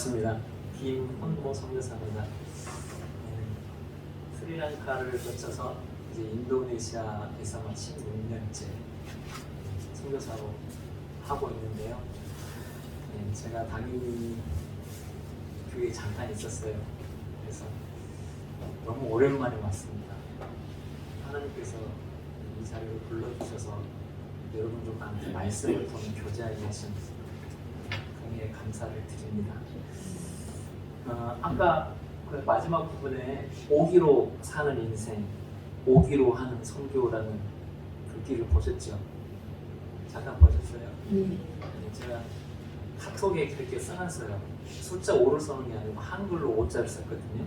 반갑습니다. 김헌모 선교사입니다. 스리랑카를 거쳐서 이제 인도네시아에서 마침 6년째 선교사로 하고 있는데요. 제가 당연히 교회에 잠깐 있었어요. 그래서 너무 오랜만에 왔습니다. 하나님께서 이 자리를 불러주셔서 여러분들과 말씀을 통해 교제하게 하신 강에 감사를 드립니다. 아까 그 마지막 부분에 오기로 사는 인생, 오기로 하는 선교라는 글귀를 보셨죠? 잠깐 보셨어요? 제가 카톡에 그렇게 써놨어요. 숫자 5를 써는 게 아니고 한글로 5자를 썼거든요.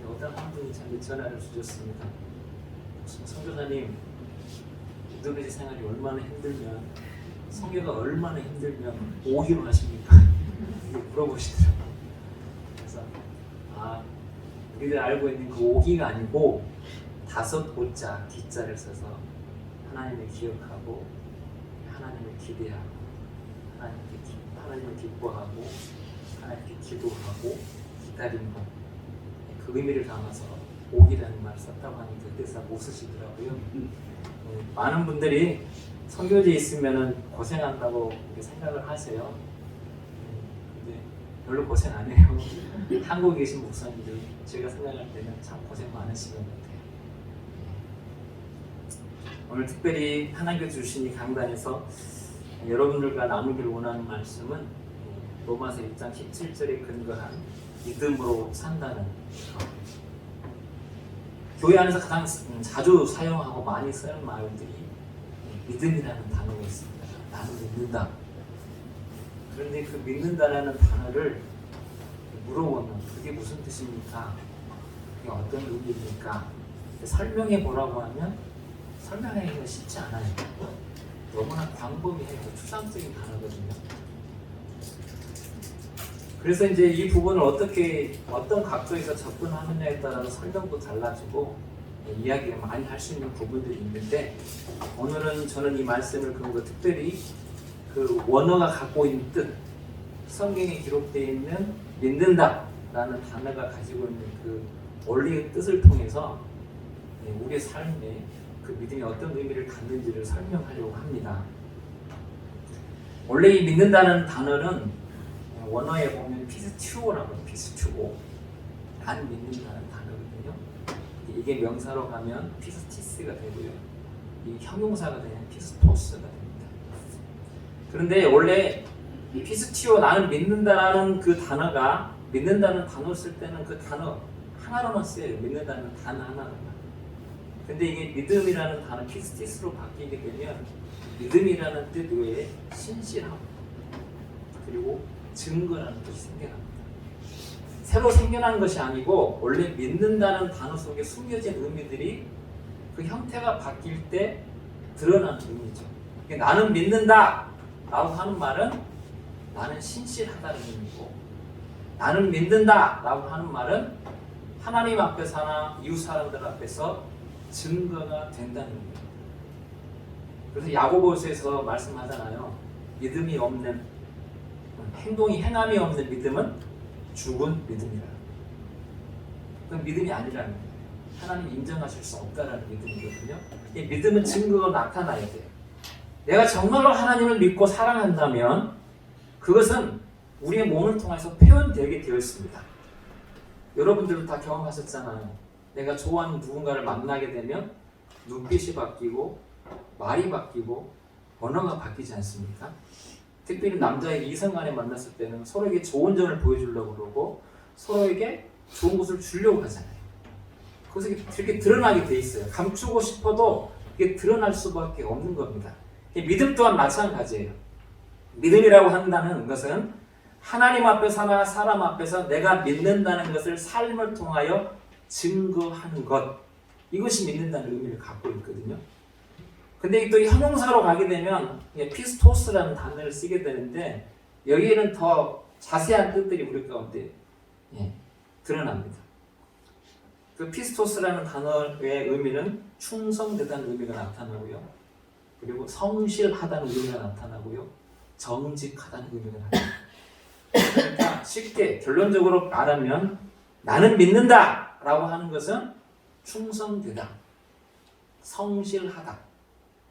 어떤 한 분이 저한테 전화를 주셨습니다. 선교사님, 인도네시아 생활이 얼마나 힘들면, 선교가 얼마나 힘들면 오기로 하십니까? 이렇게 물어보시더라고요. 그래서 우리들 알고 있는 그 오기가 아니고 5 기자를 써서 하나님을 기억하고 하나님을 기대하고 하나님을 기뻐하고 하나님께 기도하고 기다리는 것, 그 의미를 담아서 오기라는 말을 썼다고 하니까 그때서 못 쓰시더라고요. 많은 분들이 선교지에 있으면 고생한다고 생각을 하세요. 근데 별로 고생 안 해요. 한국에 계신 목사님들 제가 생각할 때는 참 고생 많으신 것 같아요. 오늘 특별히 하나님께서 주신 이 강단에서 여러분들과 나누기를 원하는 말씀은 로마서 1장 17절에 근거한 믿음으로 산다는 것. 교회 안에서 가장 자주 사용하고 많이 쓰는 말들이 믿음이라는 단어가 있습니다. 나는 믿는다. 그런데 그 믿는다라는 단어를 물어보면 그게 무슨 뜻입니까? 그게 어떤 의미입니까? 설명해 보라고 하면 설명하기가 쉽지 않아요. 너무나 광범위하고 추상적인 단어거든요. 그래서 이제 이 부분을 어떤 각도에서 접근하느냐에 따라서 설명도 달라지고 이야기를 많이 할 수 있는 부분들이 있는데, 오늘은 저는 이 말씀을 근거 특별히 그 원어가 갖고 있는 뜻, 성경에 기록되어 있는 믿는다라는 단어가 가지고 있는 그 원리의 뜻을 통해서 우리의 삶에 그 믿음이 어떤 의미를 갖는지를 설명하려고 합니다. 원래 이 믿는다는 단어는 원어에 보면 피스튜오라고 해요. 피스튜오. 난 믿는다는 단어거든요. 이게 명사로 가면 피스티스가 되고요. 이 형용사가 되면 피스토스가 됩니다. 그런데 원래 이 피스튜오, 나는 믿는다라는 그 단어가, 믿는다는 단어를 쓸 때는 그 단어 하나로만 쓰여요. 믿는다는 단어 하나로만. 근데 이게 믿음이라는 단어 피스티스로 바뀌게 되면 믿음이라는 뜻 외에 신실함 그리고 증거라는 뜻이 생겨납니다. 새로 생겨난 것이 아니고 원래 믿는다는 단어 속에 숨겨진 의미들이 그 형태가 바뀔 때 드러나는 의미죠. 그러니까 나는 믿는다 라고 하는 말은 나는 신실하다는 의미고, 나는 믿는다 라고 하는 말은 하나님 앞에서나 이웃 사람들 앞에서 증거가 된다는 의미입니다. 그래서 야고보서에서 말씀하잖아요. 믿음이 없는, 행함이 없는 믿음은 죽은 믿음이라. 그건 믿음이 아니라는 거예요. 하나님 인정하실 수 없다라는 믿음이거든요. 이 믿음은 증거가 나타나야 돼요. 내가 정말로 하나님을 믿고 사랑한다면 그것은 우리의 몸을 통해서 표현되게 되어 있습니다. 여러분들도 다 경험하셨잖아요. 내가 좋아하는 누군가를 만나게 되면 눈빛이 바뀌고 말이 바뀌고 언어가 바뀌지 않습니까? 특별히 남자에게 이성간에 만났을 때는 서로에게 좋은 점을 보여주려고 그러고 서로에게 좋은 것을 주려고 하잖아요. 그것이 이렇게 드러나게 돼 있어요. 감추고 싶어도 이게 드러날 수밖에 없는 겁니다. 믿음 또한 마찬가지예요. 믿음이라고 한다는 것은 하나님 앞에서나 사람 앞에서 내가 믿는다는 것을 삶을 통하여 증거하는 것, 이것이 믿는다는 의미를 갖고 있거든요. 근데 또 이 형용사로 가게 되면 피스토스라는 단어를 쓰게 되는데, 여기에는 더 자세한 뜻들이 우리 가운데 드러납니다. 그 피스토스라는 단어의 의미는 충성되다는 의미가 나타나고요. 그리고 성실하다는 의미가 나타나고요. 정직하다는 의미가 나타납니다. 그러니까 쉽게 결론적으로 말하면 나는 믿는다 라고 하는 것은 충성되다, 성실하다,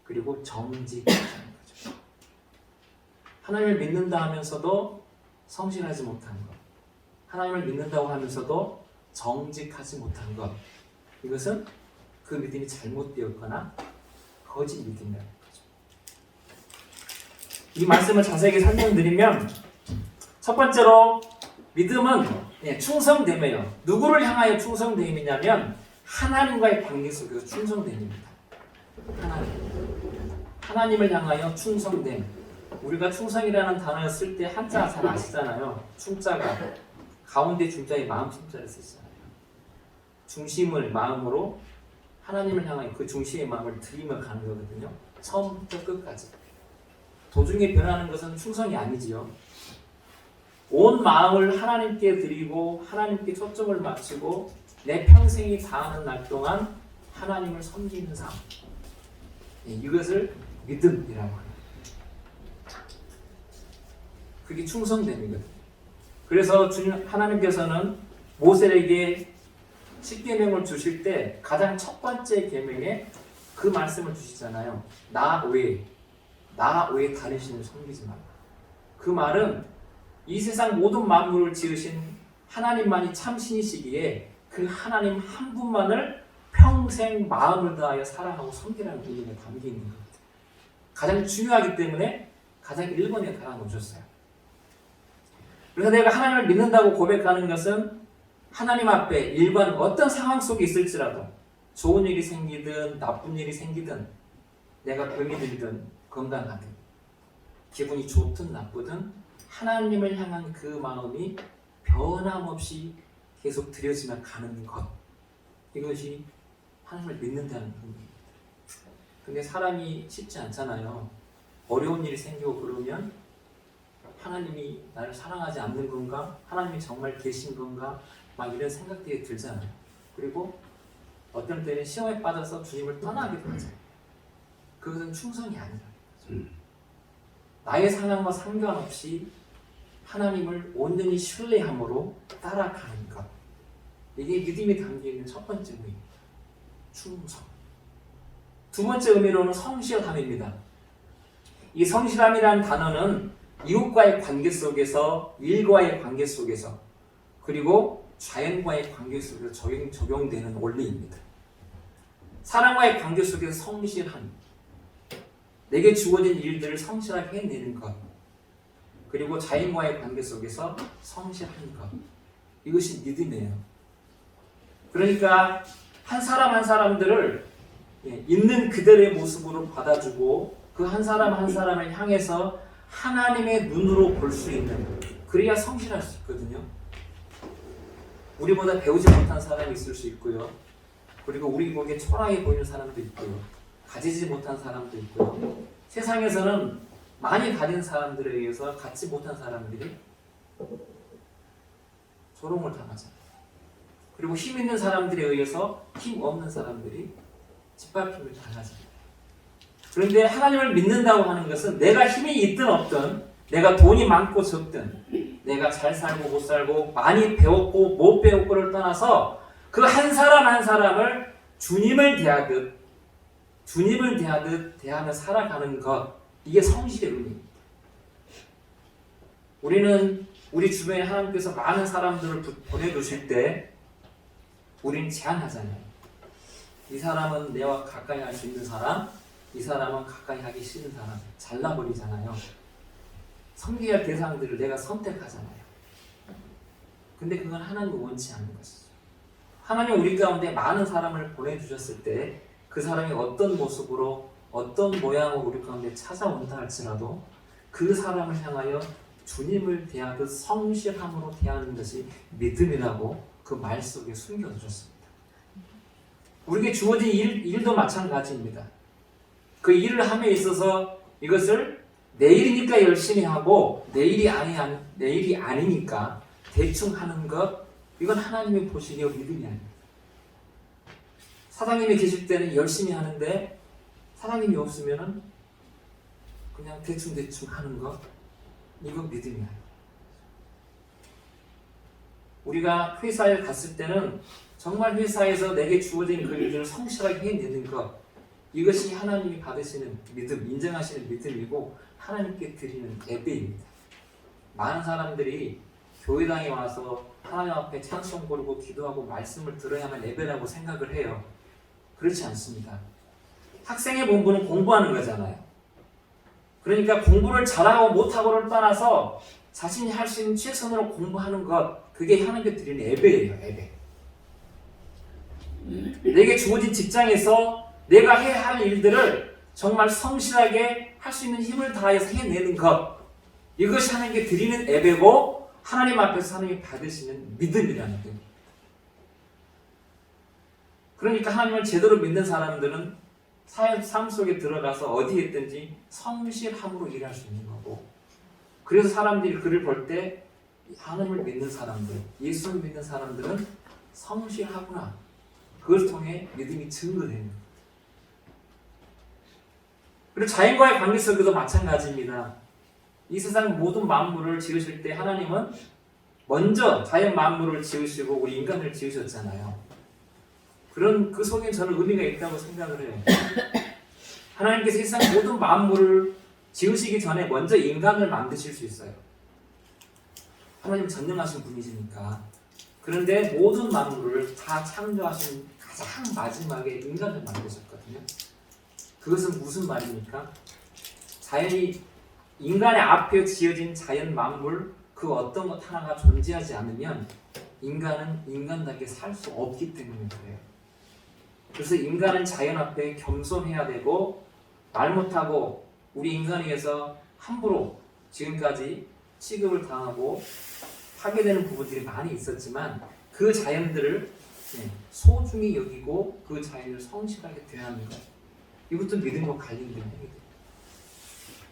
그리고 정직하다는 거죠. 하나님을 믿는다 하면서도 성실하지 못한 것, 하나님을 믿는다고 하면서도 정직하지 못한 것, 이것은 그 믿음이 잘못되었거나 거짓 믿음이라는 거죠. 이 말씀을 자세하게 설명드리면, 첫 번째로 믿음은 충성됨이에요. 누구를 향하여 충성됨이냐면 하나님과의 관계 속에서 충성됨입니다. 하나님을 향하여 충성됨. 우리가 충성이라는 단어를 쓸 때 한자 잘 아시잖아요. 충자가 가운데 중자에 마음 충자를 쓰잖아요. 중심을 마음으로 하나님을 향하여 그 중심의 마음을 들이며 가는 거거든요. 처음부터 끝까지. 도중에 변하는 것은 충성이 아니지요. 온 마음을 하나님께 드리고 하나님께 초점을 맞추고 내 평생이 다하는 날 동안 하나님을 섬기는 삶. 이것을 믿음이라고 합니다. 그게 충성됨이거든요. 그래서 하나님께서는 모세에게 십계명을 주실 때 가장 첫 번째 계명에 그 말씀을 주시잖아요. 나 외에 다른 신을 섬기지 말라. 그 말은 이 세상 모든 만물을 지으신 하나님만이 참신이시기에 그 하나님 한 분만을 평생 마음을 다하여 사랑하고 섬기라는 의미가 담겨 있는 것 같아요. 가장 중요하기 때문에 가장 1번에 달아놓으셨어요. 그래서 내가 하나님을 믿는다고 고백하는 것은 하나님 앞에 일반 어떤 상황 속에 있을지라도 좋은 일이 생기든 나쁜 일이 생기든 내가 병이 들든 건강하든 기분이 좋든 나쁘든 하나님을 향한 그 마음이 변함없이 계속 들여지며 가는 것, 이것이 하나님을 믿는다는 의미입니다. 근데 사람이 쉽지 않잖아요. 어려운 일이 생기고 그러면 하나님이 나를 사랑하지 않는 건가? 하나님이 정말 계신 건가? 막 이런 생각들이 들잖아요. 그리고 어떤 때는 시험에 빠져서 주님을 떠나기도 하죠. 그것은 충성이 아니라는 거죠. 나의 상황과 상관없이 하나님을 온전히 신뢰함으로 따라가는 것. 이게 믿음이 담겨있는 첫 번째 의미입니다. 충성. 두 번째 의미로는 성실함입니다. 이 성실함이라는 단어는 이웃과의 관계 속에서, 일과의 관계 속에서, 그리고 자연과의 관계 속에서 적용되는 원리입니다. 사람과의 관계 속에서 성실함, 내게 주어진 일들을 성실하게 해내는 것, 그리고 자연과의 관계 속에서 성실한 것, 이것이 믿음이에요. 그러니까 한 사람 한 사람들을 있는 그들의 모습으로 받아주고 그 한 사람 한 사람을 향해서 하나님의 눈으로 볼 수 있는, 그래야 성실할 수 있거든요. 우리보다 배우지 못한 사람이 있을 수 있고요. 그리고 우리 보기에 초라해 보이는 사람도 있고요. 가지지 못한 사람도 있고요. 세상에서는 많이 가진 사람들에 의해서 갖지 못한 사람들이 조롱을 당하잖아요. 그리고 힘 있는 사람들에 의해서 힘 없는 사람들이 짓밟힘을 당하잖아요. 그런데 하나님을 믿는다고 하는 것은 내가 힘이 있든 없든, 내가 돈이 많고 적든, 내가 잘 살고 못 살고, 많이 배웠고 못 배웠고를 떠나서 그 한 사람 한 사람을 주님을 대하듯 대하며 살아가는 것, 이게 성실의 의미입니다. 우리는 우리 주변에 하나님께서 많은 사람들을 보내주실 때 우리는 제한하잖아요. 이 사람은 내와 가까이 할 수 있는 사람, 이 사람은 가까이 하기 싫은 사람, 잘라버리잖아요. 섬겨야 할 대상들을 내가 선택하잖아요. 근데 그건 하나님이 원치 않는 것이죠. 하나님 우리 가운데 많은 사람을 보내주셨을 때 그 사람이 어떤 모습으로 어떤 모양으로 우리 가운데 찾아온다 할지라도 그 사람을 향하여 주님을 대하듯 성실함으로 대하는 것이 믿음이라고 그 말 속에 숨겨두셨습니다. 우리에게 주어진 일도 마찬가지입니다. 그 일을 함에 있어서 이것을 내일이니까 열심히 하고 내일이 아니니까 대충 하는 것, 이건 하나님이 보시기에 믿음이 아닙니다. 사장님이 계실 때는 열심히 하는데 사장님이 없으면 그냥 대충 하는 것, 이건 믿음이 아닙니다. 우리가 회사에 갔을 때는 정말 회사에서 내게 주어진 그 일들을 성실하게 해내는 것, 이것이 하나님이 받으시는 믿음, 인정하시는 믿음이고 하나님께 드리는 예배입니다. 많은 사람들이 교회당에 와서 하나님 앞에 찬송 부르고 기도하고 말씀을 들어야만 예배라고 생각을 해요. 그렇지 않습니다. 학생의 본분은 공부하는 거잖아요. 그러니까 공부를 잘하고 못하고를 떠나서 자신이 할 수 있는 최선으로 공부하는 것, 그게 하나님께 드리는 예배예요. 예배. 내게 주어진 직장에서 내가 해야 할 일들을 정말 성실하게 할 수 있는 힘을 다해서 해내는 것, 이것이 하나님께 드리는 예배고 하나님 앞에서 하나님이 받으시는 믿음이라는 겁니다. 그러니까 하나님을 제대로 믿는 사람들은 삶 속에 들어가서 어디에 있든지 성실함으로 일할 수 있는 거고, 그래서 사람들이 그를 볼 때 하나님을 믿는 사람들, 예수를 믿는 사람들은 성실하구나, 그것을 통해 믿음이 증거되는 거예요. 그리고 자연과의 관계 속에도 마찬가지입니다. 이 세상 모든 만물을 지으실 때 하나님은 먼저 자연 만물을 지으시고 우리 인간을 지으셨잖아요. 그 속에 저는 의미가 있다고 생각을 해요. 하나님께서 세상 모든 만물을 지으시기 전에 먼저 인간을 만드실 수 있어요. 하나님 전능하신 분이시니까. 그런데 모든 만물을 다 창조하신 가장 마지막에 인간을 만드셨거든요. 그것은 무슨 말입니까? 인간의 앞에 지어진 자연 만물, 그 어떤 것 하나가 존재하지 않으면 인간은 인간답게 살 수 없기 때문에 그래요. 그래서 인간은 자연 앞에 겸손해야 되고, 말 못하고 우리 인간에 의해서 함부로 지금까지 취급을 당하고 파괴되는 부분들이 많이 있었지만 그 자연들을 소중히 여기고 그 자연을 성실하게 대하는 것, 이것도 믿음과 관련된 얘기입니다.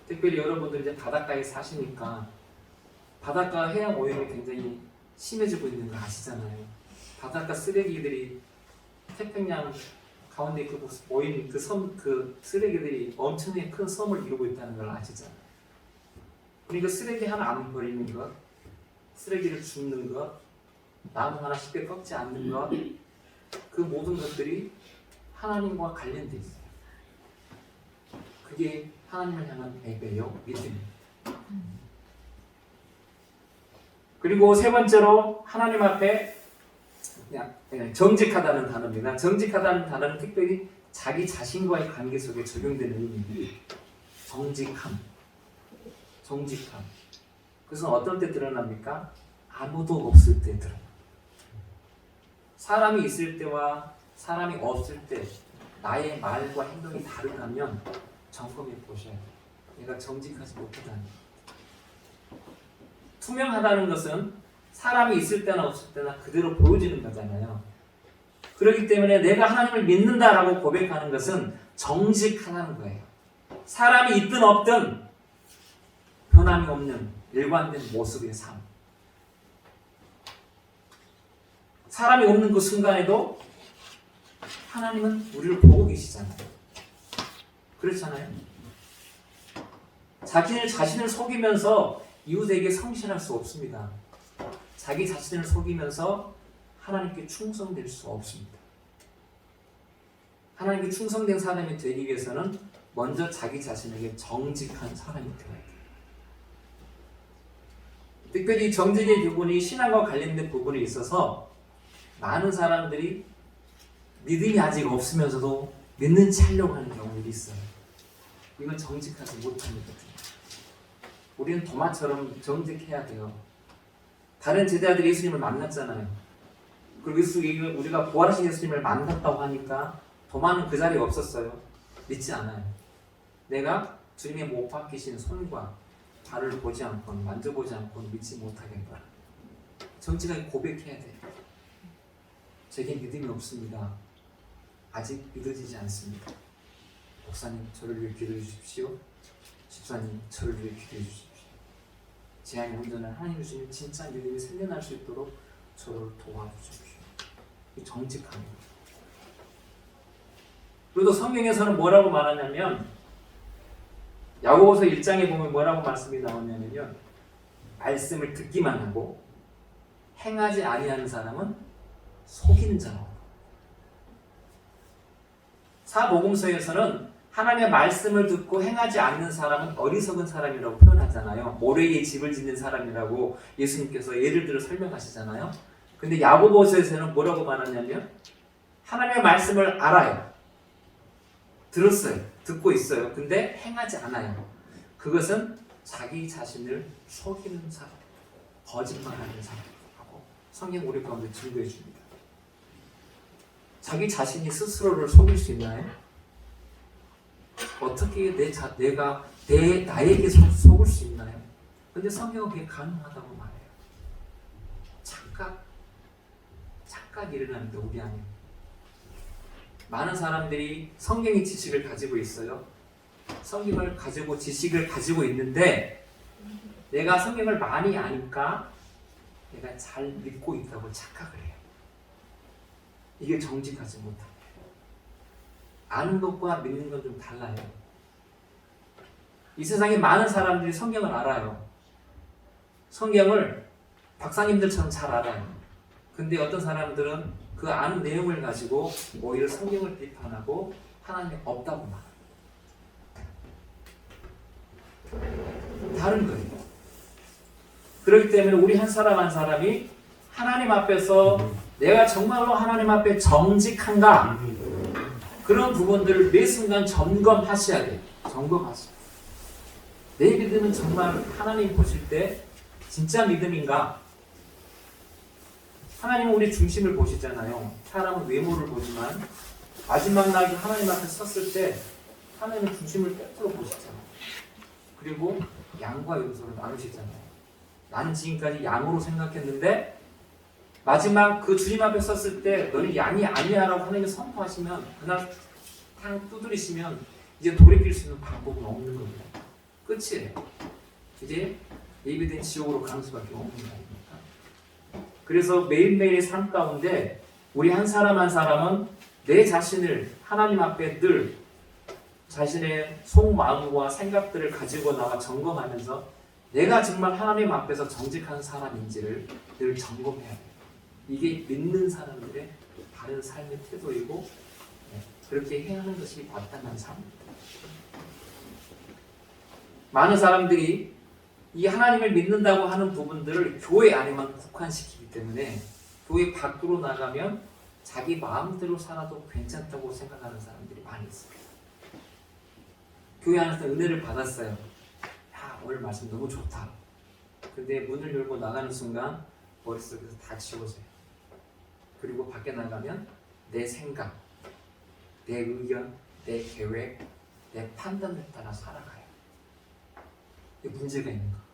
특별히 여러분들이 이제 바닷가에 사시니까 바닷가 해양 오염이 굉장히 심해지고 있는 거 아시잖아요. 바닷가 쓰레기들이 태평양 가운데 모인 그 쓰레기들이 엄청나게 큰 섬을 이루고 있다는 걸 아시잖아요. 그러니까 쓰레기 하나 안 버리는 것, 쓰레기를 줍는 것, 나무 하나 쉽게 꺾지 않는 것, 그 모든 것들이 하나님과 관련돼 있어요. 그게 하나님을 향한 예배요, 믿음입니다. 그리고 세 번째로 하나님 앞에 정직하다는 단어입니다. 정직하다는 단어는 특별히 자기 자신과의 관계 속에 적용되는 의미입니다. 정직함. 그것은 어떤 때 드러납니까? 아무도 없을 때 드러납니다. 사람이 있을 때와 사람이 없을 때 나의 말과 행동이 다르다면 점검해 보셔야 돼요. 내가 정직하지 못하다는 것. 투명하다는 것은 사람이 있을 때나 없을 때나 그대로 보여지는 거잖아요. 그렇기 때문에 내가 하나님을 믿는다라고 고백하는 것은 정직하다는 거예요. 사람이 있든 없든 변함이 없는 일관된 모습의 삶. 사람이 없는 그 순간에도 하나님은 우리를 보고 계시잖아요. 그렇잖아요. 자신을 속이면서 이웃에게 성실할 수 없습니다. 자기 자신을 속이면서 하나님께 충성될 수 없습니다. 하나님께 충성된 사람이 되기 위해서는 먼저 자기 자신에게 정직한 사람이 되어야 돼요. 특별히 정직의 부분이 신앙과 관련된 부분이 있어서 많은 사람들이 믿음이 아직 없으면서도 믿는 체 하려고 하는 경우들이 있어요. 이건 정직하지 못하는 거거든요. 우리는 도마처럼 정직해야 돼요. 다른 제자들이 예수님을 만났잖아요. 그리고 우리가 부활하신 예수님을 만났다고 하니까 도마는 그 자리에 없었어요. 믿지 않아요. 내가 주님의 못 박히신 손과 발을 보지 않고 만져보지 않고 믿지 못하겠다. 정직하게 고백해야 돼요. 제게 믿음이 없습니다. 아직 믿어지지 않습니다. 목사님 저를 위해 기도해 주십시오. 집사님 저를 위해 기도해 주십시오. 제 안에 온전한 하나님 주시는 진짜 믿음이 생겨날 수 있도록 저를 도와주십시오. 이 정직함입니다. 그리고 성경에서는 뭐라고 말하냐면 야고보서 1장에 보면 뭐라고 말씀이 나오냐면요, 말씀을 듣기만 하고 행하지 아니하는 사람은 속이는 자로. 사복음서에서는 하나님의 말씀을 듣고 행하지 않는 사람은 어리석은 사람이라고 표현하잖아요. 모래에 집을 짓는 사람이라고 예수님께서 예를 들어 설명하시잖아요. 근데 야고보서에서는 뭐라고 말하냐면 하나님의 말씀을 알아요. 들었어요. 듣고 있어요. 근데 행하지 않아요. 그것은 자기 자신을 속이는 사람, 거짓말하는 사람이라고 성경 우리 가운데 증거해 줍니다. 자기 자신이 스스로를 속일 수 있나요? 어떻게 나에게 속을 수 있나요? 근데 성경은 그게 가능하다고 말해요. 착각이 일어납니다. 우리 안에. 많은 사람들이 성경의 지식을 가지고 있어요. 성경을 가지고 지식을 가지고 있는데 내가 성경을 많이 아니까 내가 잘 믿고 있다고 착각을 해요. 이게 정직하지 못합니다. 아는 것과 믿는 건 좀 달라요. 이 세상에 많은 사람들이 성경을 알아요. 성경을 박사님들처럼 잘 알아요. 근데 어떤 사람들은 그 아는 내용을 가지고 오히려 성경을 비판하고 하나님이 없다고 말해요. 다른 거예요. 그렇기 때문에 우리 한 사람 한 사람이 하나님 앞에서 내가 정말로 하나님 앞에 정직한가? 그런 부분들을 매 순간 점검하셔야 돼요. 점검하셔야 돼요. 내 믿음은 정말 하나님 보실 때 진짜 믿음인가? 하나님은 우리 중심을 보시잖아요. 사람은 외모를 보지만 마지막 날 하나님 앞에 섰을 때 하나님은 중심을 100% 보시잖아요. 그리고 양과 요소를 나누시잖아요. 나는 지금까지 양으로 생각했는데 마지막 그 주님 앞에 섰을 때 너는 양이 아니야 라고 하나님이 선포하시면 그날 탕 두드리시면 이제 돌이킬 수 있는 방법은 없는 겁니다. 끝이에요. 이제 예비된 지옥으로 가는 수밖에 없는 거예요. 그래서 매일매일의 삶 가운데 우리 한 사람 한 사람은 내 자신을 하나님 앞에 늘 자신의 속마음과 생각들을 가지고 나와 점검하면서 내가 정말 하나님 앞에서 정직한 사람인지를 늘 점검해야 돼요. 이게 믿는 사람들의 바른 삶의 태도이고 그렇게 해야 하는 것이 마땅한 삶입니다. 많은 사람들이 이 하나님을 믿는다고 하는 부분들을 교회 안에만 국한시키기 때문에 교회 밖으로 나가면 자기 마음대로 살아도 괜찮다고 생각하는 사람들이 많이 있습니다. 교회 안에서 은혜를 받았어요. 야, 오늘 말씀 너무 좋다. 근데 문을 열고 나가는 순간 머릿속에서 다 지워져요. 그리고 밖에 나가면 내 생각, 내 의견, 내 계획, 내 판단에 따라 살아가요. 이게 문제가 있는 것 같아요.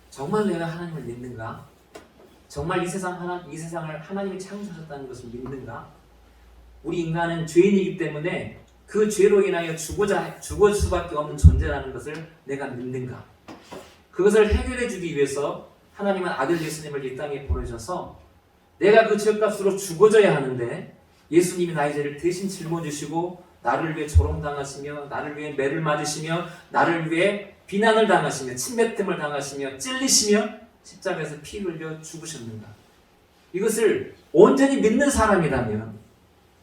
정말 내가 하나님을 믿는가? 정말 이 세상을 하나님이 창조하셨다는 것을 믿는가? 우리 인간은 죄인이기 때문에 그 죄로 인하여 죽을 수밖에 없는 존재라는 것을 내가 믿는가? 그것을 해결해 주기 위해서 하나님은 아들 예수님을 이 땅에 보내셔서 내가 그 죄값으로 죽어져야 하는데 예수님이 나의 죄를 대신 짊어지시고 나를 위해 조롱당하시며 나를 위해 매를 맞으시며 나를 위해 비난을 당하시며 침뱉음을 당하시며 찔리시며 십자가에서 피 흘려 죽으셨는가? 이것을 온전히 믿는 사람이라면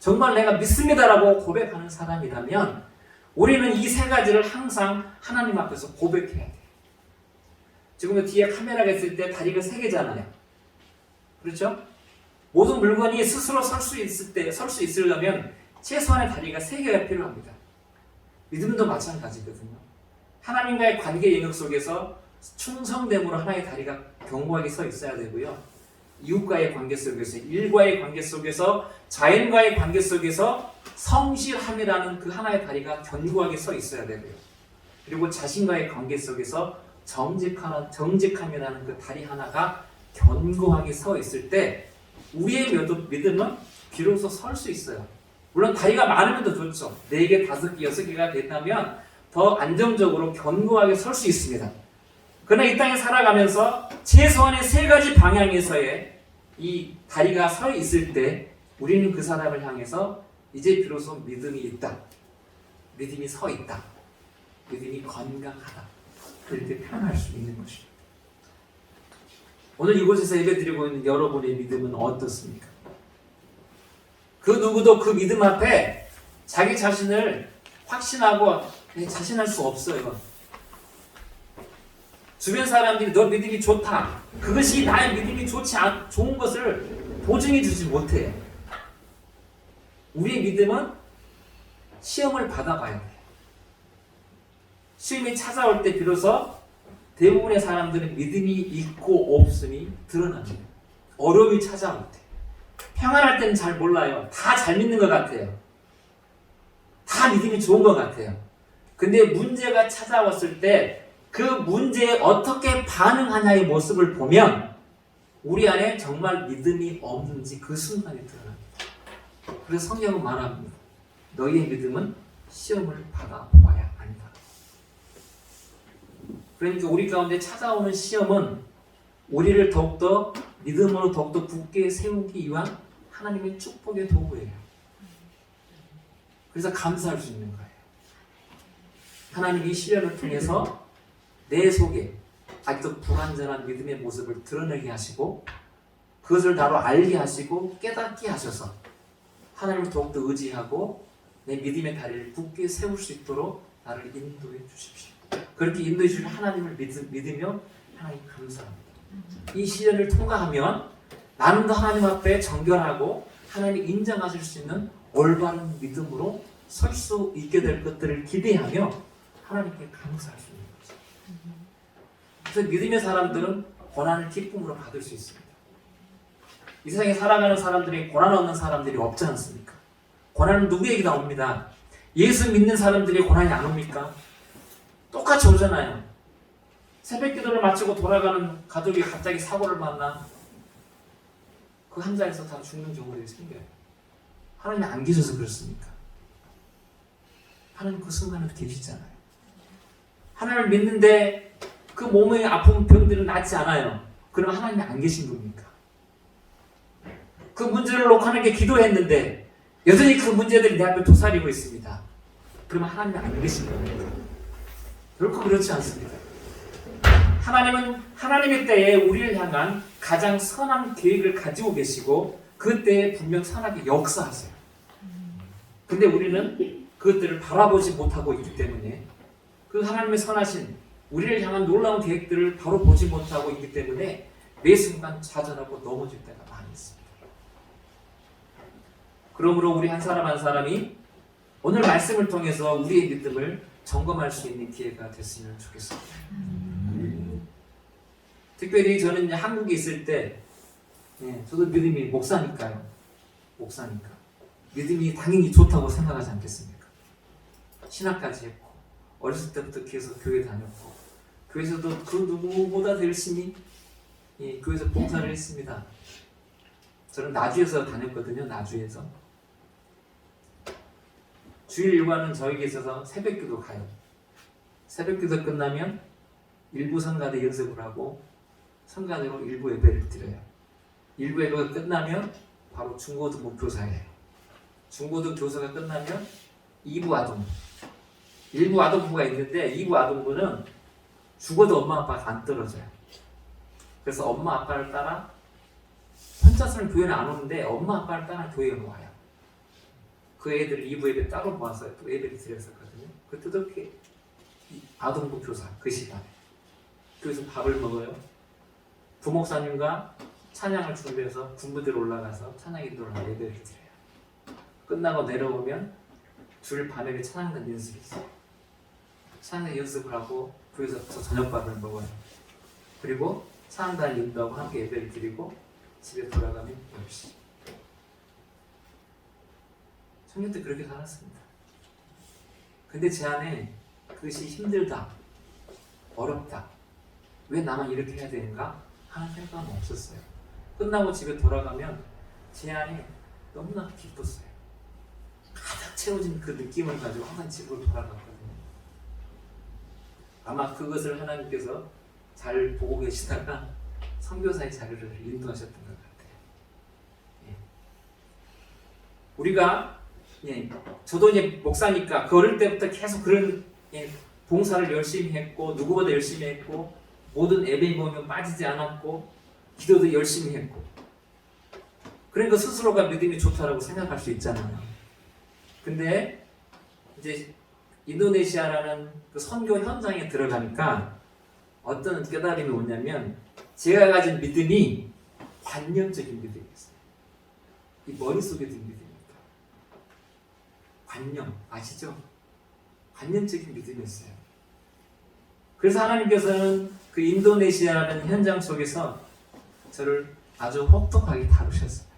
정말 내가 믿습니다라고 고백하는 사람이라면 우리는 이 세 가지를 항상 하나님 앞에서 고백해야 돼요. 지금 뒤에 카메라가 있을 때 다리가 세 개잖아요. 그렇죠? 모든 물건이 스스로 설 수 있으려면 최소한의 다리가 세 개가 필요합니다. 믿음도 마찬가지거든요. 하나님과의 관계 영역 속에서 충성됨으로 하나의 다리가 견고하게 서 있어야 되고요. 이웃과의 관계 속에서, 일과의 관계 속에서, 자연과의 관계 속에서 성실함이라는 그 하나의 다리가 견고하게 서 있어야 되고요. 그리고 자신과의 관계 속에서 정직함이라는 그 다리 하나가 견고하게 서 있을 때 우리의 믿음은 비로소 설 수 있어요. 물론 다리가 많으면 더 좋죠. 4개, 5개, 6개가 된다면 더 안정적으로 견고하게 설 수 있습니다. 그러나 이 땅에 살아가면서 최소한의 3가지 방향에서의 이 다리가 서 있을 때 우리는 그 사람을 향해서 이제 비로소 믿음이 있다. 믿음이 서 있다. 믿음이 건강하다. 그렇게 표현할 수 있는 것입니다. 오늘 이곳에서 예배드리고 있는 여러분의 믿음은 어떻습니까? 그 누구도 그 믿음 앞에 자기 자신을 확신하고 자신할 수 없어요. 주변 사람들이 너 믿음이 좋다, 그것이 나의 믿음이 좋은 것을 보증해 주지 못해. 우리의 믿음은 시험을 받아봐야 돼. 시험이 찾아올 때 비로소 대부분의 사람들은 믿음이 있고 없음이 드러납니다. 어려움이 찾아올 때. 평안할 때는 잘 몰라요. 다 잘 믿는 것 같아요. 다 믿음이 좋은 것 같아요. 근데 문제가 찾아왔을 때 그 문제에 어떻게 반응하냐의 모습을 보면 우리 안에 정말 믿음이 없는지 그 순간에 드러납니다. 그래서 성경은 말합니다. 너희의 믿음은 시험을 받아와야 한다. 그러니까 우리 가운데 찾아오는 시험은 우리를 더욱더 믿음으로 더욱더 굳게 세우기 위한 하나님의 축복의 도구예요. 그래서 감사할 수 있는 거예요. 하나님이 이 시련을 통해서 내 속에 아직도 불완전한 믿음의 모습을 드러내게 하시고 그것을 나로 알게 하시고 깨닫게 하셔서 하나님을 더욱더 의지하고 내 믿음의 다리를 굳게 세울 수 있도록 나를 인도해 주십시오. 그렇게 인도해 주실 하나님을 믿으며 하나님 감사합니다. 이 시련을 통과하면 나는 더 하나님 앞에 정결하고 하나님이 인정하실 수 있는 올바른 믿음으로 설 수 있게 될 것들을 기대하며 하나님께 감사할 수 있는 거죠. 그래서 믿음의 사람들은 고난을 기쁨으로 받을 수 있습니다. 이 세상에 살아가는 사람들이 고난 없는 사람들이 없지 않습니까? 고난은 누구에게나 옵니다. 예수 믿는 사람들이 고난이 안 옵니까? 똑같이 오잖아요. 새벽 기도를 마치고 돌아가는 가족이 갑자기 사고를 만나 그 환자에서 다 죽는 경우들이 생겨요. 하나님이 안 계셔서 그렇습니까? 하나님 그 순간에 계시잖아요. 하나님을 믿는데 그 몸의 아픈 병들은 낫지 않아요. 그럼 하나님이 안 계신 겁니까? 그 문제를 놓고 하나님께 기도했는데 여전히 그 문제들이 내 앞에 도사리고 있습니다. 그러면 하나님이 안 계신 겁니까? 결코 그렇지 않습니다. 하나님은 하나님의 때에 우리를 향한 가장 선한 계획을 가지고 계시고 그 때에 분명 선하게 역사하세요. 근데 우리는 그것들을 바라보지 못하고 있기 때문에 그 하나님의 선하신 우리를 향한 놀라운 계획들을 바로 보지 못하고 있기 때문에 매 순간 좌절하고 넘어질 때가 많이 있습니다. 그러므로 우리 한 사람 한 사람이 오늘 말씀을 통해서 우리의 믿음을 점검할 수 있는 기회가 됐으면 좋겠습니다. 특별히 저는 이제 한국에 있을 때 저도 믿음이 목사니까요. 목사니까 믿음이 당연히 좋다고 생각하지 않겠습니까? 신학까지 했고 어렸을 때부터 계속 교회 다녔고 교회에서도 그 누구보다 열심히 교회에서 봉사를 했습니다. 저는 나주에서 다녔거든요. 나주에서 주일 일과는 저에게 있어서 새벽기도 가요. 새벽기도 끝나면 일부 성가대 연습을 하고 성가대로 일부 예배를 드려요. 일부 예배가 끝나면 바로 중고등부 교사예요. 중고등 교사가 끝나면 2부 아동부. 1부 아동부가 있는데 2부 아동부는 죽어도 엄마 아빠가 안 떨어져요. 그래서 엄마 아빠를 따라 혼자서는 교회는 안 오는데 엄마 아빠를 따라 교회에 와요. 그 애들 2부 예배 따로 모아서 또 예배를 드렸었거든요. 그때도 이렇게 아동부 교사 그 시간에 교회에서 밥을 먹어요. 부목사님과 찬양을 준비해서 군부대로 올라가서 찬양 인도를 하고 예배를 드려요. 끝나고 내려오면 주일 밤에 찬양단 연습이 있어요. 찬양 연습을 하고 교회에서 저녁밥을 먹어요. 그리고 찬양단 인도하고 함께 예배를 드리고 집에 돌아가면 10시. 청년 때 그렇게 살았습니다. 근데 제 안에 그것이 힘들다, 어렵다, 왜 나만 이렇게 해야 되는가 하는 생각은 없었어요. 끝나고 집에 돌아가면 제 안에 너무나 기뻤어요. 가득 채워진 그 느낌을 가지고 항상 집으로 돌아갔거든요. 아마 그것을 하나님께서 잘 보고 계시다가 선교사의 자리를 인도하셨던 것 같아요. 우리가 저도 이제 목사니까 그 어릴 때부터 계속 그런 봉사를 열심히 했고 누구보다 열심히 했고 모든 예배 모임에 빠지지 않았고 기도도 열심히 했고. 그러니까 스스로가 믿음이 좋다라고 생각할 수 있잖아요. 근데 이제 인도네시아라는 그 선교 현장에 들어가니까 어떤 깨달음이 오냐면 제가 가진 믿음이 관념적인 믿음이었어요. 이 머릿속에 든 믿음입니다. 관념 아시죠? 관념적인 믿음이었어요. 그래서 하나님께서는 그 인도네시아라는 현장 속에서 저를 아주 혹독하게 다루셨어요.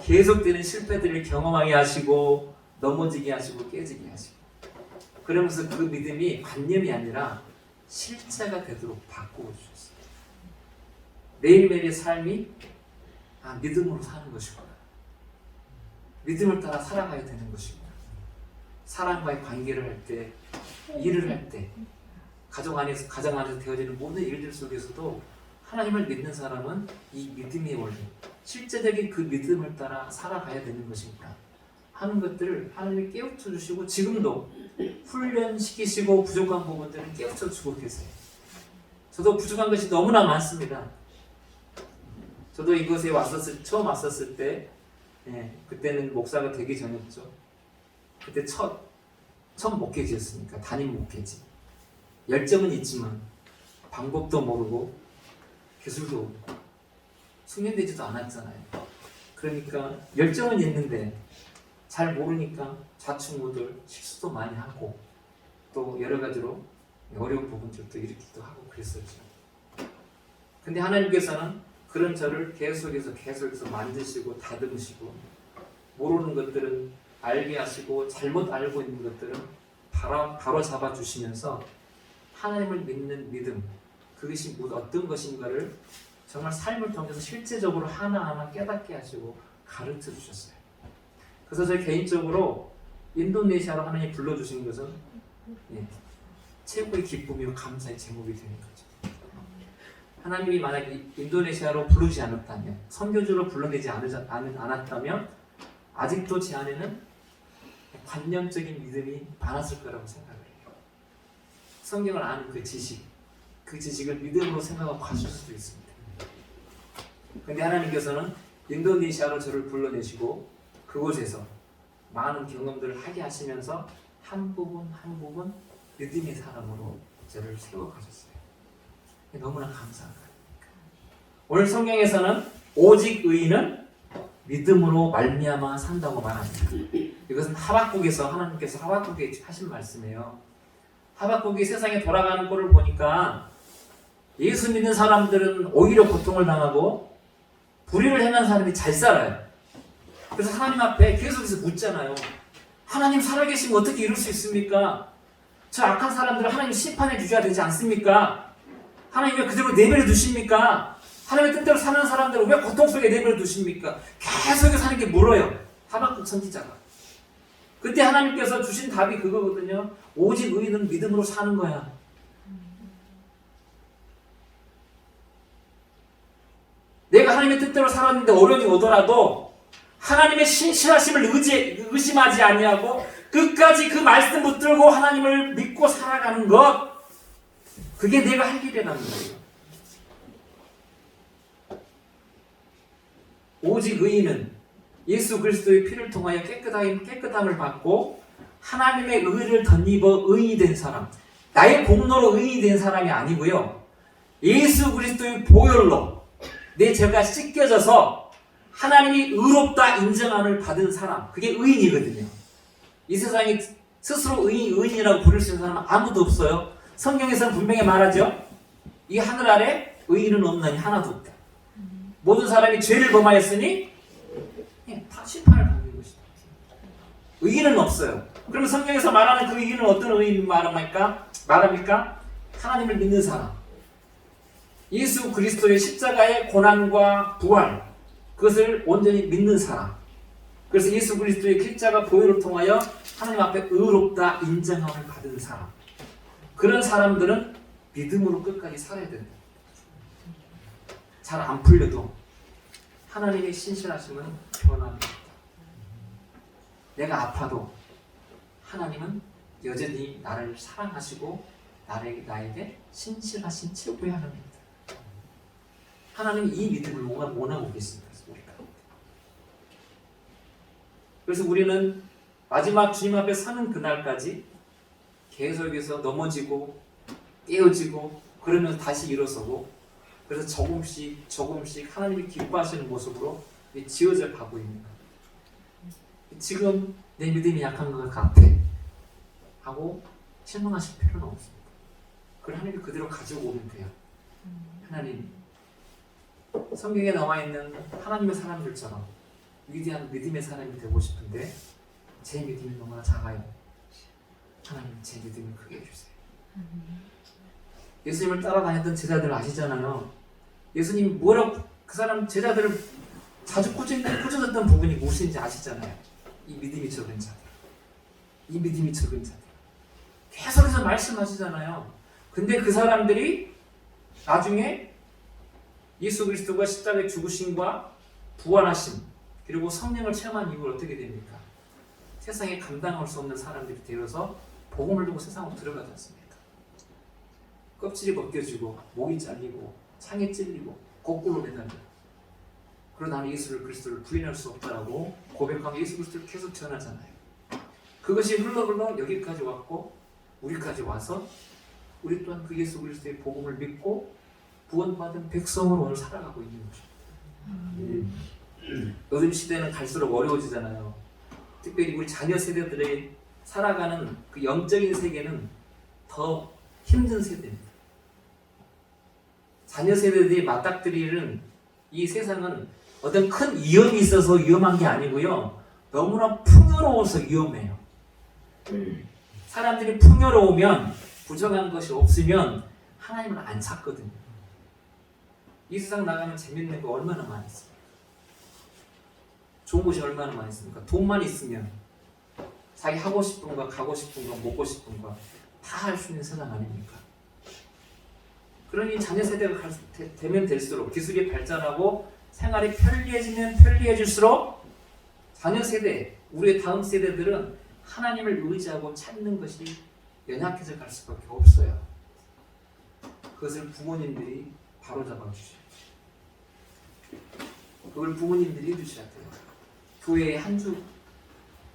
계속되는 실패들을 경험하게 하시고 넘어지게 하시고 깨지게 하시고 그러면서 그 믿음이 관념이 아니라 실제가 되도록 바꾸어 주셨어요. 매일매일의 삶이 믿음으로 사는 것이구나. 믿음을 따라 살아가야 되는 것이구나. 사람과의 관계를 할 때, 일을 할 때, 가정 안에서 되어지는 모든 일들 속에서도 하나님을 믿는 사람은 이 믿음의 원리, 실제적인 그 믿음을 따라 살아가야 되는 것이구나 하는 것들을 하나님이 깨우쳐 주시고 지금도 훈련시키시고 부족한 부분들은 깨우쳐 주고 계세요. 저도 부족한 것이 너무나 많습니다. 저도 이곳에 처음 왔었을 때 그때는 목사가 되기 전이었죠. 그때 첫 목회지였으니까 담임 목회지. 열정은 있지만 방법도 모르고 기술도 없고 숙련되지도 않았잖아요. 그러니까 열정은 있는데 잘 모르니까 좌충우돌 실수도 많이 하고 또 여러 가지로 어려운 부분들도 일으키기도 하고 그랬었죠. 근데 하나님께서는 그런 저를 계속해서 만드시고 다듬으시고 모르는 것들은 알게 하시고 잘못 알고 있는 것들은 바로 잡아주시면서 하나님을 믿는 믿음 그것이 어떤 것인가를 정말 삶을 통해서 실제적으로 하나하나 깨닫게 하시고 가르쳐 주셨어요. 그래서 저 개인적으로 인도네시아로 하나님이 불러주신 것은 최고의 기쁨이고 감사의 제목이 되는 거죠. 하나님이 만약에 인도네시아로 부르지 않았다면 선교주로 불러내지 않았다면 아직도 제 안에는 관념적인 믿음이 많았을 거라고 생각을 해요. 성경을 아는 그 지식을 믿음으로 생각하고 갔을 수도 있습니다. 그런데 하나님께서는 인도네시아로 저를 불러내시고 그곳에서 많은 경험들을 하게 하시면서 한 부분 믿음의 사람으로 저를 세워가셨어요. 너무나 감사한 거예요. 오늘 성경에서는 오직 의인은 믿음으로 말미암아 산다고 말합니다. 이것은 하박국에서 하나님께서 하박국에 하신 말씀이에요. 하박국이 세상에 돌아가는 꼴을 보니까 예수 믿는 사람들은 오히려 고통을 당하고 불의를 행한 사람이 잘 살아요. 그래서 하나님 앞에 계속해서 묻잖아요. 하나님 살아계시면 어떻게 이룰 수 있습니까? 저 악한 사람들을 하나님 심판해 주셔야 되지 않습니까? 하나님 왜 그대로 내버려 두십니까? 하나님의 뜻대로 사는 사람들을 왜 고통 속에 내버려 두십니까? 계속해서 하는 게 물어요. 하박국 선지자가. 그때 하나님께서 주신 답이 그거거든요. 오직 의인은 믿음으로 사는 거야. 내가 하나님의 뜻대로 살았는데 어려움이 오더라도 하나님의 신실하심을 의심하지 아니하고 끝까지 그 말씀 붙들고 하나님을 믿고 살아가는 것, 그게 내가 할 일이라는 거예요. 오직 의인은 예수 그리스도의 피를 통하여 깨끗함을 받고 하나님의 의를 덧입어 의인이 된 사람, 나의 공로로 의인이 된 사람이 아니고요. 예수 그리스도의 보혈로 내 죄가 씻겨져서 하나님이 의롭다 인정함을 받은 사람, 그게 의인이거든요. 이 세상에 스스로 의인이라고 부를 수 있는 사람은 아무도 없어요. 성경에서는 분명히 말하죠. 이 하늘 아래 의인은 없나니 하나도 없다. 모든 사람이 죄를 범하였으니 다 심판을 받는 것이다. 의인은 없어요. 그러면 성경에서 말하는 그 의인은 어떤 의인 말합니까? 하나님을 믿는 사람. 예수 그리스도의 십자가의 고난과 부활, 그것을 온전히 믿는 사람. 그래서 예수 그리스도의 십자가 보혈을 통하여 하나님 앞에 의롭다 인정함을 받은 사람. 그런 사람들은 믿음으로 끝까지 살아야 된다. 잘 안 풀려도 하나님의 신실하심은 변함이 없다. 내가 아파도 하나님은 여전히 나를 사랑하시고 나에게 신실하신 최고의 하나님입니다. 하나님이 이 믿음을 원하고 계십니다. 그래서 우리는 마지막 주님 앞에 서는 그날까지 계속해서 넘어지고 깨어지고 그러면서 다시 일어서고, 그래서 조금씩 하나님이 기뻐하시는 모습으로 지어져 가고 있는 거예요. 지금 내 믿음이 약한 것 같아 하고 실망하실 필요는 없습니다. 그걸 하나님이 그대로 가지고 오면 돼요. 하나님, 성경에 나와 있는 하나님의 사람들처럼 위대한 믿음의 사람이 되고 싶은데 제 믿음이 너무나 작아요. 하나님, 제 믿음을 크게 해주세요. 예수님을 따라다녔던 제자들 아시잖아요. 예수님이 뭐라고 그 사람 제자들을 자주 꾸짖었던 부분이 무엇인지 아시잖아요. 이 믿음이 적은 자들, 이 믿음이 적은 자들, 계속해서 말씀하시잖아요. 근데 그 사람들이 나중에 예수 그리스도가 십자가에 죽으심과 부활하심 그리고 성령을 체험한 이후로 어떻게 됩니까? 세상에 감당할 수 없는 사람들이 되어서 복음을 두고 세상으로 들어가지 않습니까? 껍질이 벗겨지고 목이 잘리고 창에 찔리고 거꾸로 매달리고, 그러나 나는 예수 그리스도를 부인할 수 없다라고 고백하며 예수 그리스도를 계속 전하잖아요. 그것이 흘러 여기까지 왔고 우리까지 와서 우리 또한 그 예수 그리스도의 복음을 믿고 구원받은 백성으로 오늘 살아가고 있는 것입니다. 요즘 시대는 갈수록 어려워지잖아요. 특별히 우리 자녀 세대들의 살아가는 그 영적인 세계는 더 힘든 세대입니다. 자녀 세대들이 맞닥뜨리는 이 세상은 어떤 큰 위험이 있어서 위험한 게 아니고요, 너무나 풍요로워서 위험해요. 사람들이 풍요로우면, 부정한 것이 없으면 하나님을 안 찾거든요. 이 세상 나가면 재밌는 거 얼마나 많이 있습니까? 좋은 곳이 얼마나 많이 있습니까? 돈만 있으면 자기 하고 싶은 거, 가고 싶은 거, 먹고 싶은 거 다 할 수 있는 세상 아닙니까? 그러니 자녀 세대가 되면 될수록 기술이 발전하고 생활이 편리해지면 편리해질수록 자녀 세대, 우리의 다음 세대들은 하나님을 의지하고 찾는 것이 연약해져 갈 수밖에 없어요. 그것을 부모님들이 바로잡아 주셔야 돼요. 그걸 부모님들이 해주셔야 돼요. 교회에 한 주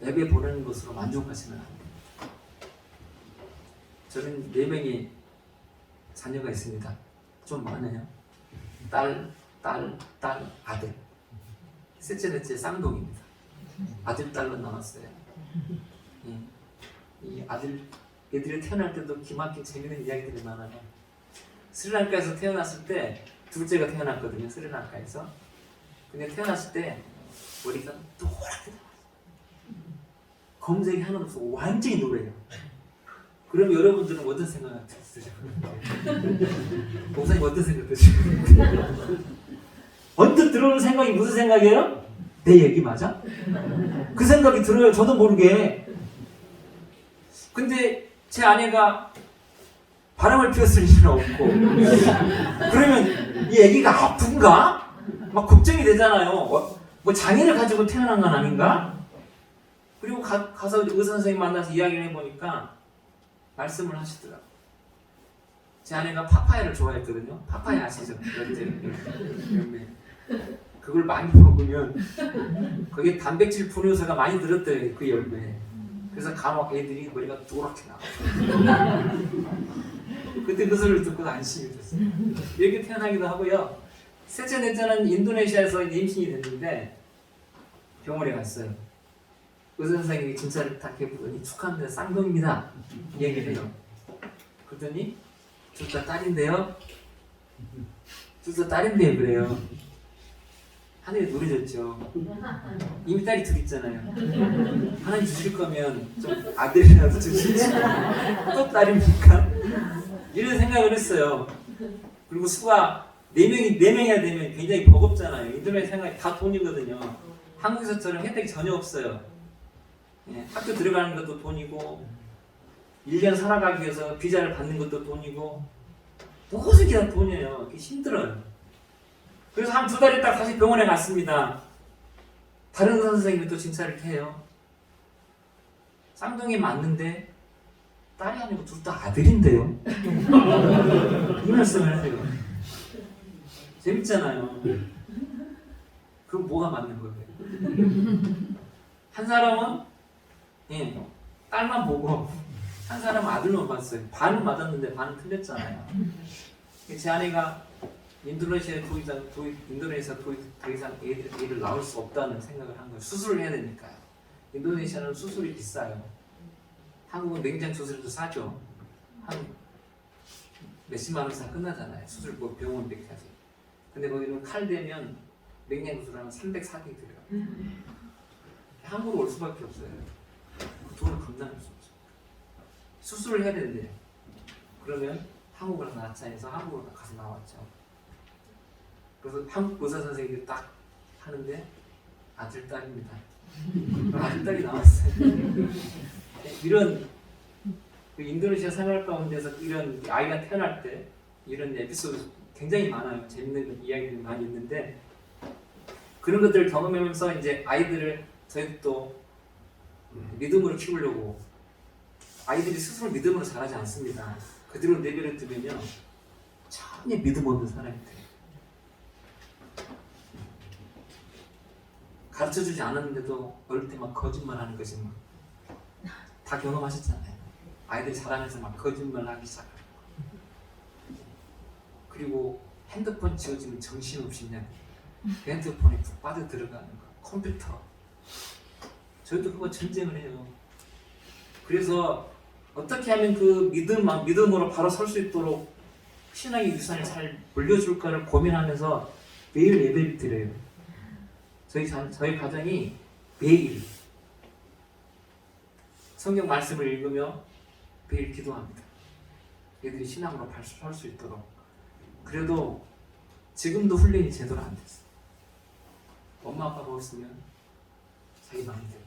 예배 보내는 것으로 만족하시면 안 됩니다. 저는 4명의 자녀가 있습니다. 좀 많아요. 딸, 아들. 셋째, 넷째 쌍둥이입니다. 아들, 딸로 나왔어요. 이 아들, 애들이 태어날 때도 기막힌 재미있는 이야기들이 많아요. 스리랑카에서 태어났을 때, 둘째가 태어났거든요. 스리랑카에서. 근데 태어났을 때 머리가 노랗게 나왔어요. 검색이 하나도 없어. 완전히 노래요. 그럼 여러분들은 어떤 생각 드세요? 목사님 어떤 생각 드세요? 언뜻 들어오는 생각이 무슨 생각이에요? 내 얘기 맞아? 그 생각이 들어요. 저도 모르게. 근데 제 아내가 바람을 피웠을 일은 없고, 그러면 이 애기가 아픈가? 막 걱정이 되잖아요. 뭐 장애를 가지고 태어난 건 아닌가? 그리고 가서 의사 선생님 만나서 이야기를 해보니까 말씀을 하시더라고요. 제 아내가 파파야를 좋아했거든요. 파파야 아시죠? 열매. 그걸 많이 먹으면 거기에 단백질 분효소가 많이 들었대요. 그 열매. 그래서 간혹 애들이 머리가 노랗게 나와요. 그때 그 소리를 듣고 안심이 됐어요. 이렇게 태어나기도 하고요. 셋째, 넷째는 인도네시아에서 임신이 됐는데 병원에 갔어요. 의사 선생님이 진찰을 딱 해보더니 축하합니다. 쌍둥이입니다. 얘기를 해요. 그랬더니 둘 다 딸인데요. 둘 다 딸인데요. 그래요. 하늘이 노래졌죠. 이미 딸이 둘 있잖아요. 하나님 주실 거면 좀 아들이라도 주시지. 또 딸입니까? 이런 생각을 했어요. 그리고 수가 4명이야 되면 굉장히 버겁잖아요. 이들의 생각이 다 돈이거든요. 한국에서처럼 혜택이 전혀 없어요. 예, 학교 들어가는 것도 돈이고 1년 살아가기 위해서 비자를 받는 것도 돈이고 모든 게 다 돈이에요. 힘들어요. 그래서 한 2달 있다가 다시 병원에 갔습니다. 다른 의사 선생님이 또 진찰을 해요. 쌍둥이 맞는데 딸이 아니고 둘 다 아들인데요. 이 말씀을 하세요. 재밌잖아요. 그럼 뭐가 맞는 거예요? 한 사람은 딸만 보고 한 사람은 아들만 봤어요. 반은 맞았는데 반은 틀렸잖아요. 제 아내가 인도네시아 더 이상 애를 낳을 수 없다는 생각을 한 거예요. 수술을 해야 되니까요. 인도네시아는 수술이 비싸요. 한국은 맹장 수술도 싸죠. 한 몇십만 원에서 끝나잖아요. 수술 뭐 병원 비까지. 근데 거기는 칼 대면 맹장 수술하면 300, 400 들어요. 한국으로 올 수밖에 없어요. 그 돈을 감당할 수 없어요. 수술을 해야 되는데 그러면 한국을 낳자해서 한국으로 가서 나왔죠. 그래서 한국 의사 선생님이 딱 하는데 아들 딸입니다. 아들 딸이 나왔어요. 이런 인도네시아 생활 가운데서 이런 아이가 태어날 때 이런 에피소드 굉장히 많아요. 재밌는 이야기들이 많이 있는데 그런 것들을 경험하면서 이제 아이들을 저희도 믿음으로 키우려고 아이들이 스스로 믿음으로 자라지 않습니다. 그대로 내버려 두면요 전혀 믿음 없는 사람이 돼요. 가르쳐주지 않았는데도 어릴 때 막 거짓말하는 것이 막 다 경험하셨잖아요. 아이들이 자라면서 막 거짓말하기 시작하고 그리고 핸드폰 지워지면 정신없이 그냥 핸드폰에 푹 빠져 들어가는 거, 컴퓨터. 저희도 그거 전쟁을 해요. 그래서 어떻게 하면 그 믿음으로 바로 설 수 있도록 신앙의 유산을 잘 물려줄까를 고민하면서 매일 예배를 드려요. 저희 가정이 매일 성경 말씀을 읽으며 매일 기도합니다. 얘들이 신앙으로 설 수 있도록. 그래도 지금도 훈련이 제대로 안 됐어. 엄마 아빠가 없으면 자기 마음대로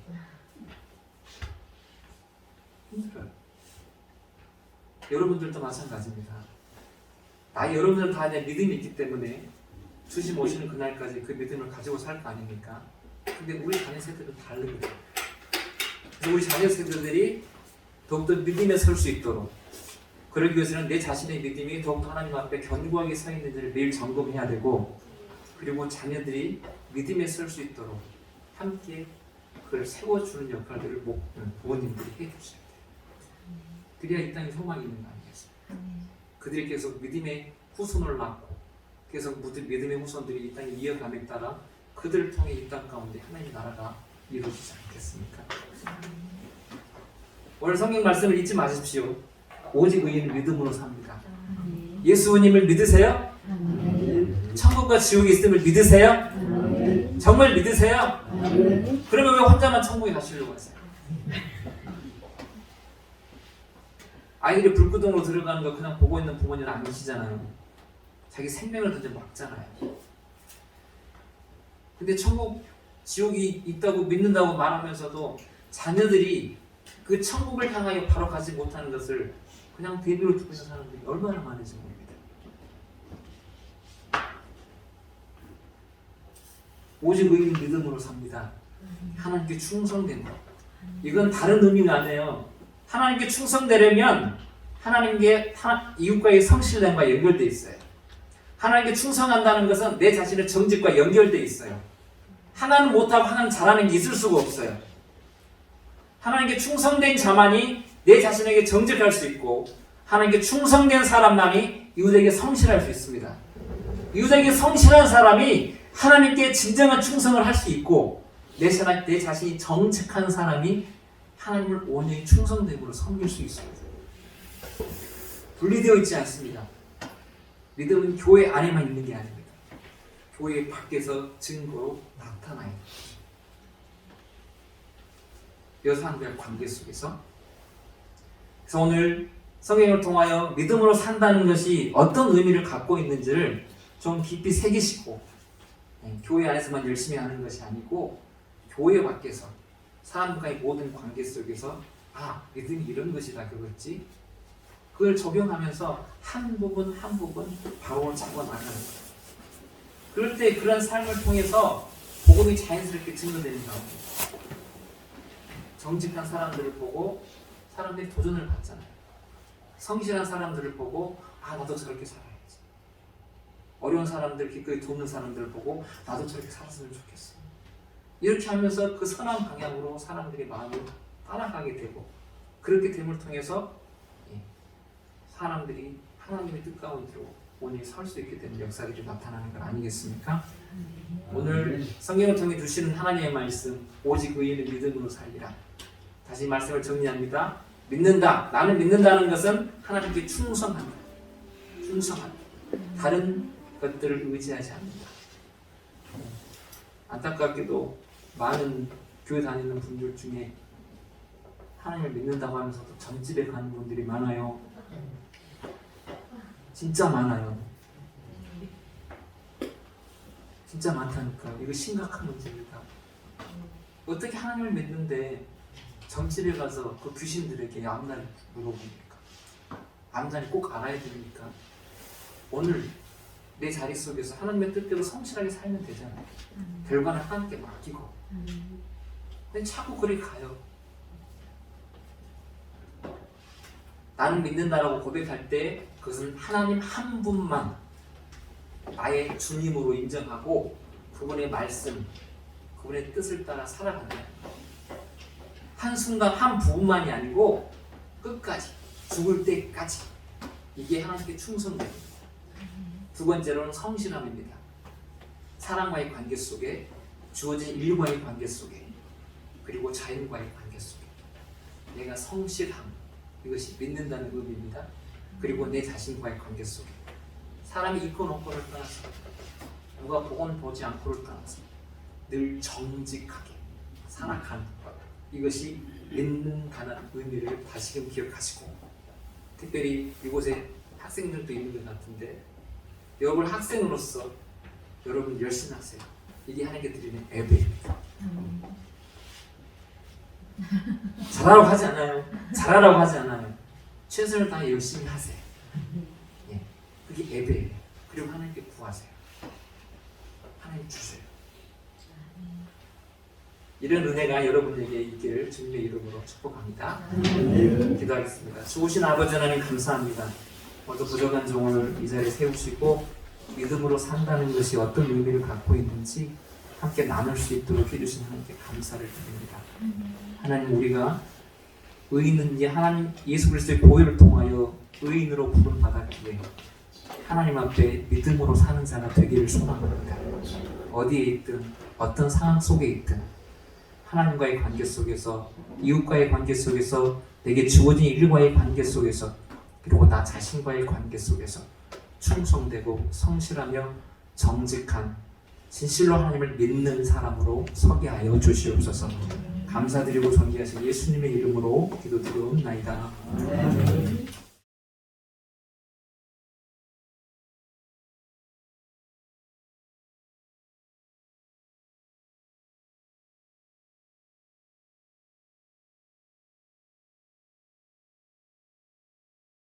힘들어요. 여러분들도 마찬가지입니다. 여러분들 다 이제 믿음이 있기 때문에 주님 오시는 그날까지 그 믿음을 가지고 살 거 아닙니까? 근데 우리 자녀 세대는 다르거든요. 그래서 우리 자녀 세대들이 더욱더 믿음에 설 수 있도록 그러기 위해서는 내 자신의 믿음이 더욱더 하나님 앞에 견고하게 서 있는지를 매일 점검해야 되고 그리고 자녀들이 믿음에 설 수 있도록 함께 그걸 세워주는 역할들을 부모님들이 해주셔야 돼요. 그래야 이 땅에 소망이 있는 거 아니겠습니까? 그들이 계속 믿음의 후손을 낳고 계속 믿음의 후손들이 이 땅에 이어감에 따라 그들을 통해 이 땅 가운데 하나님의 나라가 이루어지지 않겠습니까? 오늘 성경 말씀을 잊지 마십시오. 오직 의인은 믿음으로 삽니다. 예수님을 믿으세요? 천국과 지옥이 있음을 믿으세요? 정말 믿으세요? 그러면 왜 혼자만 천국에 가시려고 하세요? 아이들이 불구덩으로 들어가는 거 그냥 보고 있는 부모님은 아니시잖아요. 자기 생명을 던져 막잖아요. 근데 천국, 지옥이 있다고 믿는다고 말하면서도 자녀들이 그 천국을 향하여 바로 가지 못하는 것을 그냥 대비로 두고 있는 사람들이 얼마나 많은지 모릅니다. 오직 의인 믿음으로 삽니다. 하나님께 충성된 것. 이건 다른 의미가 아니에요. 하나님께 충성되려면 하나님께 이웃과의 성실됨과 연결되어 있어요. 하나님께 충성한다는 것은 내 자신의 정직과 연결되어 있어요. 하나는 못하고 하나는 잘하는 게 있을 수가 없어요. 하나님께 충성된 자만이 내 자신에게 정직할 수 있고 하나님께 충성된 사람만이 이웃에게 성실할 수 있습니다. 이웃에게 성실한 사람이 하나님께 진정한 충성을 할 수 있고 내 자신이 정직한 사람이 하나님을 온전히 충성됨으로 섬길 수 있습니다. 분리되어 있지 않습니다. 믿음은 교회 안에만 있는 게 아닙니다. 교회 밖에서 증거로 나타나요. 여사람들의 관계 속에서. 그래서 오늘 성경을 통하여 믿음으로 산다는 것이 어떤 의미를 갖고 있는지를 좀 깊이 새기시고 교회 안에서만 열심히 하는 것이 아니고 교회 밖에서 사람과의 모든 관계 속에서 믿음이 이런 것이다 그거지 그걸 적용하면서 한 부분 한 부분 바로 잡아 나가는 거예요. 그럴 때 그런 삶을 통해서 복음이 자연스럽게 증거되는 겁니다. 정직한 사람들을 보고 사람들이 도전을 받잖아요. 성실한 사람들을 보고 나도 저렇게 살아야지. 어려운 사람들, 기꺼이 돕는 사람들을 보고 나도 저렇게 살았으면 좋겠어. 이렇게 하면서 그 선한 방향으로 사람들의 마음을 따라가게 되고, 그렇게 됨을 통해서 사람들이 하나님의 뜻 가운데로 온전히 설 수 있게 되는 역사들이 나타나는 것 아니겠습니까? 오늘 성경을 통해 주시는 하나님의 말씀, 오직 의인은 믿음으로 살리라. 다시 말씀을 정리합니다. 믿는다. 나는 믿는다는 것은 하나님께 충성한다. 충성한다. 다른 것들을 의지하지 않는다. 안타깝게도 많은 교회 다니는 분들 중에 하나님을 믿는다고 하면서도 점집에 가는 분들이 많아요. 진짜 많아요. 진짜 많다니까요. 이거 심각한 문제입니다. 어떻게 하나님을 믿는데 점집에 가서 그 귀신들에게 앞날 물어봅니까? 앞날이 꼭 알아야 됩니까? 오늘 내 자리 속에서 하나님의 뜻대로 성실하게 살면 되잖아요. 결과는 하나님께 맡기고. 근데 자꾸 그리 가요. 나는 믿는다라고 고백할 때 그것은 하나님 한 분만 나의 주님으로 인정하고 그분의 말씀, 그분의 뜻을 따라 살아가는 거예요. 한순간 한 부분만이 아니고 끝까지, 죽을 때까지. 이게 하나님께 충성됩니다. 두 번째로는 성실함입니다. 사람과의 관계 속에, 주어진 일과의 관계 속에, 그리고 자연과의 관계 속에 내가 성실함, 이것이 믿는다는 의미입니다. 그리고 내 자신과의 관계 속에 사람이 있고 없고를 떠나서, 누가 보건 보지 않고를 떠나서 늘 정직하게 살아가는 것, 이것이 믿는다는 의미를 다시금 기억하시고, 특별히 이곳에 학생들도 있는 것 같은데 여러분 학생으로서 여러분 열심히 하세요. 이게 하나님께 드리는 예배입니다. 잘하라고 하지 않아요. 잘하라고 하지 않아요. 최선을 다해 열심히 하세요. 예, 그게 예배예요. 그리고 하나님께 구하세요. 하나님 주세요. 이런 은혜가 여러분에게 있기를 주님의 이름으로 축복합니다. 기도하겠습니다. 좋으신 아버지 하나님 감사합니다. 모두 부족한 종을 이 자리에 세우시고 믿음으로 산다는 것이 어떤 의미를 갖고 있는지 함께 나눌 수 있도록 해주신 하나님께 감사를 드립니다. 하나님, 우리가 의인은지 하나님 예수 그리스도의 보혈을 통하여 의인으로 부름받았기에 하나님 앞에 믿음으로 사는 자가 되기를 소망합니다. 어디에 있든 어떤 상황 속에 있든 하나님과의 관계 속에서, 이웃과의 관계 속에서, 내게 주어진 일과의 관계 속에서, 그리고 나 자신과의 관계 속에서 충성되고 성실하며 정직한, 진실로 하나님을 믿는 사람으로 서게 하여 주시옵소서. 감사드리고 존귀하신 예수님의 이름으로 기도드리옵나이다.